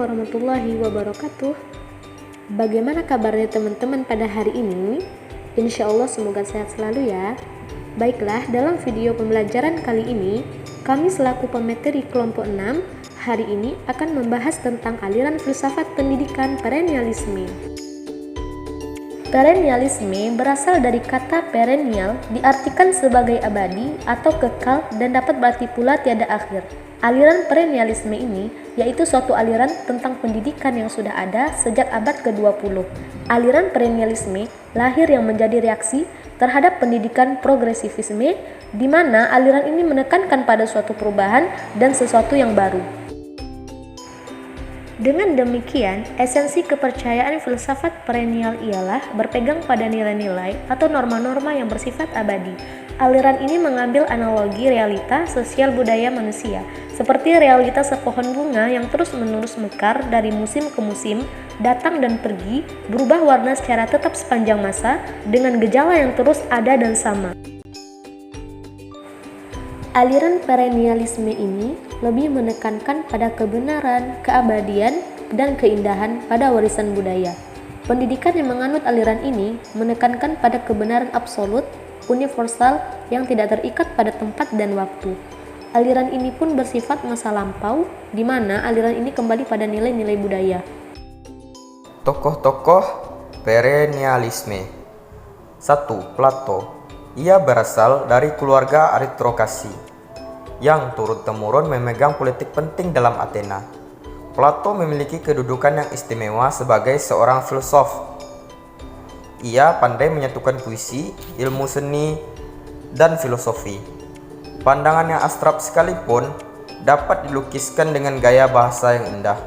warahmatullahi wabarakatuh. Bagaimana kabarnya teman-teman pada hari ini? Insya Allah semoga sehat selalu ya. Baiklah, dalam video pembelajaran kali ini, kami selaku pemateri kelompok 6 hari ini akan membahas tentang aliran filsafat pendidikan perennialisme. Perennialisme berasal dari kata perennial, diartikan sebagai abadi atau kekal dan dapat berarti pula tiada akhir. Aliran perennialisme ini yaitu suatu aliran tentang pendidikan yang sudah ada sejak abad ke-20. Aliran perennialisme lahir yang menjadi reaksi terhadap pendidikan progresivisme, di mana aliran ini menekankan pada suatu perubahan dan sesuatu yang baru. Dengan demikian, esensi kepercayaan filsafat perennial ialah berpegang pada nilai-nilai atau norma-norma yang bersifat abadi. Aliran ini mengambil analogi realita sosial budaya manusia, seperti realitas sepohon bunga yang terus-menerus mekar dari musim ke musim, datang dan pergi, berubah warna secara tetap sepanjang masa, dengan gejala yang terus ada dan sama. Aliran perennialisme ini lebih menekankan pada kebenaran, keabadian, dan keindahan pada warisan budaya. Pendidikan yang menganut aliran ini menekankan pada kebenaran absolut, universal, yang tidak terikat pada tempat dan waktu. Aliran ini pun bersifat masa lampau, di mana aliran ini kembali pada nilai-nilai budaya. Tokoh-tokoh perennialisme. 1. Plato. Ia berasal dari keluarga aristokrasi yang turun-temurun memegang politik penting dalam Athena. Plato memiliki kedudukan yang istimewa sebagai seorang filsuf. Ia pandai menyatukan puisi, ilmu seni, dan filosofi. Pandangan yang abstrak sekalipun dapat dilukiskan dengan gaya bahasa yang indah.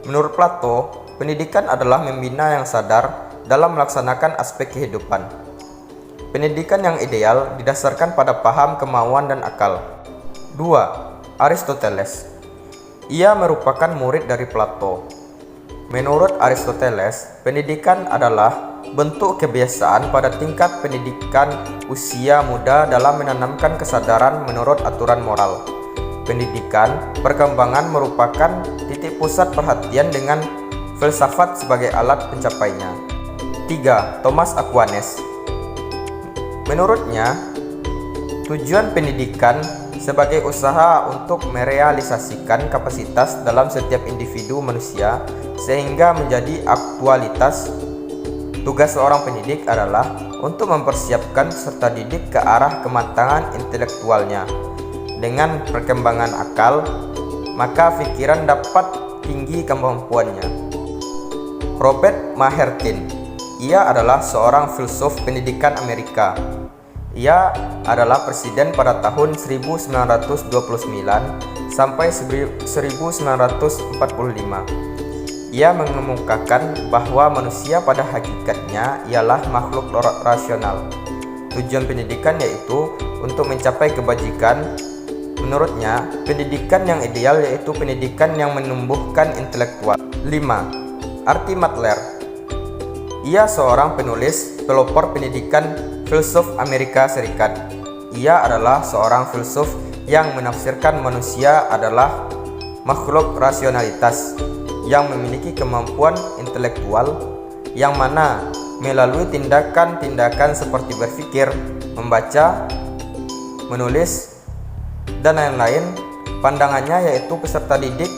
Menurut Plato, pendidikan adalah membina yang sadar dalam melaksanakan aspek kehidupan. Pendidikan yang ideal didasarkan pada paham, kemauan, dan akal. 2. Aristoteles. Ia merupakan murid dari Plato. Menurut Aristoteles, pendidikan adalah bentuk kebiasaan pada tingkat pendidikan usia muda dalam menanamkan kesadaran menurut aturan moral. Pendidikan perkembangan merupakan titik pusat perhatian dengan filsafat sebagai alat pencapainya. 3. Thomas Aquinas. Menurutnya, tujuan pendidikan sebagai usaha untuk merealisasikan kapasitas dalam setiap individu manusia sehingga menjadi aktualitas. Tugas seorang pendidik adalah untuk mempersiapkan peserta didik ke arah kematangan intelektualnya. Dengan perkembangan akal, maka pikiran dapat tinggi kemampuannya. Robert Mahertin. Ia adalah seorang filsuf pendidikan Amerika. Ia adalah presiden pada tahun 1929 sampai 1945. Ia mengemukakan bahwa manusia pada hakikatnya ialah makhluk rasional. Tujuan pendidikan yaitu untuk mencapai kebajikan. Menurutnya, pendidikan yang ideal yaitu pendidikan yang menumbuhkan intelektual. 5. Arthur Matler. Ia seorang penulis, pelopor pendidikan, filsuf Amerika Serikat. Ia adalah seorang filsuf yang menafsirkan manusia adalah makhluk rasionalitas yang memiliki kemampuan intelektual, yang mana melalui tindakan-tindakan seperti berpikir, membaca, menulis, dan lain-lain, pandangannya yaitu peserta didik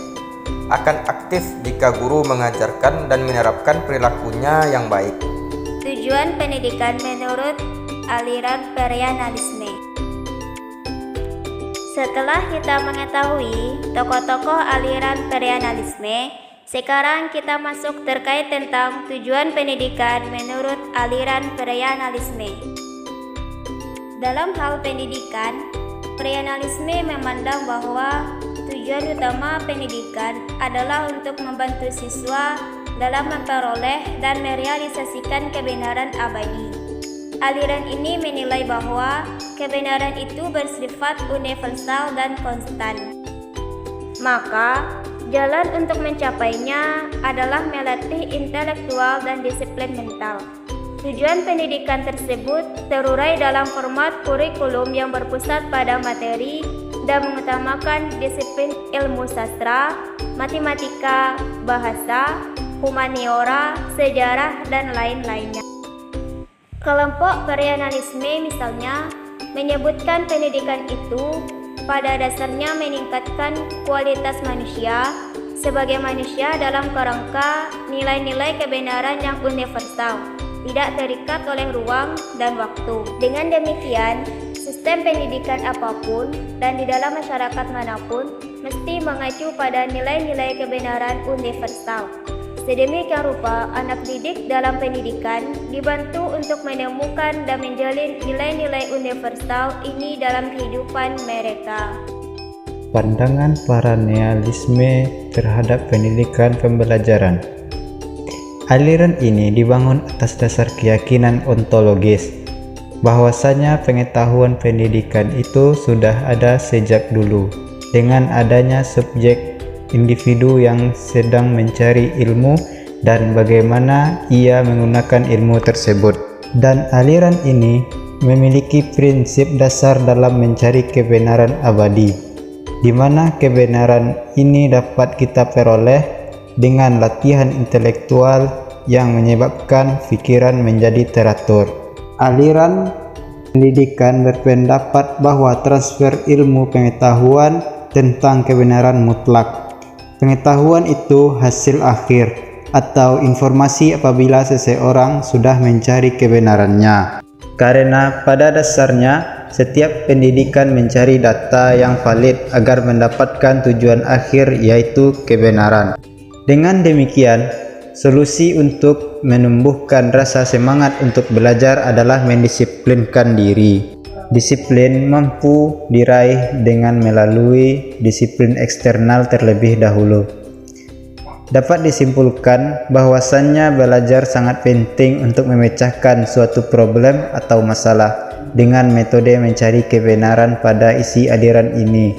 akan aktif jika guru mengajarkan dan menerapkan perilakunya yang baik. Tujuan pendidikan menurut aliran perennialisme. Setelah kita mengetahui tokoh-tokoh aliran perennialisme, sekarang kita masuk terkait tentang tujuan pendidikan menurut aliran perennialisme. Dalam hal pendidikan, perennialisme memandang bahwa tujuan utama pendidikan adalah untuk membantu siswa dalam memperoleh dan merealisasikan kebenaran abadi. Aliran ini menilai bahwa kebenaran itu bersifat universal dan konstan. Maka, jalan untuk mencapainya adalah melatih intelektual dan disiplin mental. Tujuan pendidikan tersebut terurai dalam format kurikulum yang berpusat pada materi dan mengutamakan disiplin ilmu sastra, matematika, bahasa, humaniora, sejarah, dan lain-lainnya. Kelompok perennialisme misalnya menyebutkan pendidikan itu pada dasarnya meningkatkan kualitas manusia sebagai manusia dalam kerangka nilai-nilai kebenaran yang universal, tidak terikat oleh ruang dan waktu. Dengan demikian, sistem pendidikan apapun dan di dalam masyarakat manapun mesti mengacu pada nilai-nilai kebenaran universal. Sedemikian rupa, anak didik dalam pendidikan dibantu untuk menemukan dan menjalin nilai-nilai universal ini dalam kehidupan mereka. Pandangan perennialisme terhadap pendidikan pembelajaran. Aliran ini dibangun atas dasar keyakinan ontologis, bahwasanya pengetahuan pendidikan itu sudah ada sejak dulu, dengan adanya subjek individu yang sedang mencari ilmu dan bagaimana ia menggunakan ilmu tersebut. Dan aliran ini memiliki prinsip dasar dalam mencari kebenaran abadi, di mana kebenaran ini dapat kita peroleh dengan latihan intelektual yang menyebabkan pikiran menjadi teratur. Aliran pendidikan berpendapat bahwa transfer ilmu pengetahuan tentang kebenaran mutlak. Pengetahuan itu hasil akhir atau informasi apabila seseorang sudah mencari kebenarannya. Karena pada dasarnya setiap pendidikan mencari data yang valid agar mendapatkan tujuan akhir, yaitu kebenaran. Dengan demikian, solusi untuk menumbuhkan rasa semangat untuk belajar adalah mendisiplinkan diri. Disiplin mampu diraih dengan melalui disiplin eksternal terlebih dahulu. Dapat disimpulkan bahwasannya belajar sangat penting untuk memecahkan suatu problem atau masalah dengan metode mencari kebenaran pada isi aliran ini.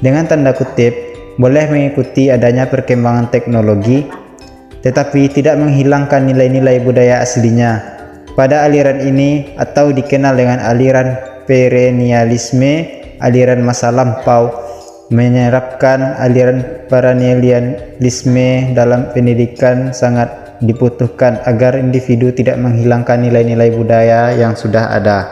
Dengan tanda kutip, boleh mengikuti adanya perkembangan teknologi, tetapi tidak menghilangkan nilai-nilai budaya aslinya. Pada aliran ini atau dikenal dengan aliran perennialisme, aliran masa lampau, menerapkan aliran perennialisme dalam pendidikan sangat dibutuhkan agar individu tidak menghilangkan nilai-nilai budaya yang sudah ada.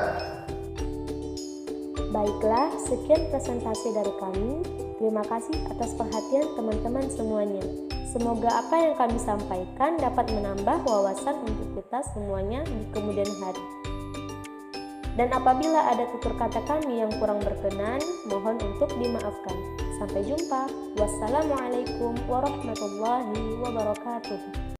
Baiklah, sekian presentasi dari kami. Terima kasih atas perhatian teman-teman semuanya. Semoga apa yang kami sampaikan dapat menambah wawasan untuk kita semuanya di kemudian hari. Dan apabila ada tutur kata kami yang kurang berkenan, mohon untuk dimaafkan. Sampai jumpa. Wassalamualaikum warahmatullahi wabarakatuh.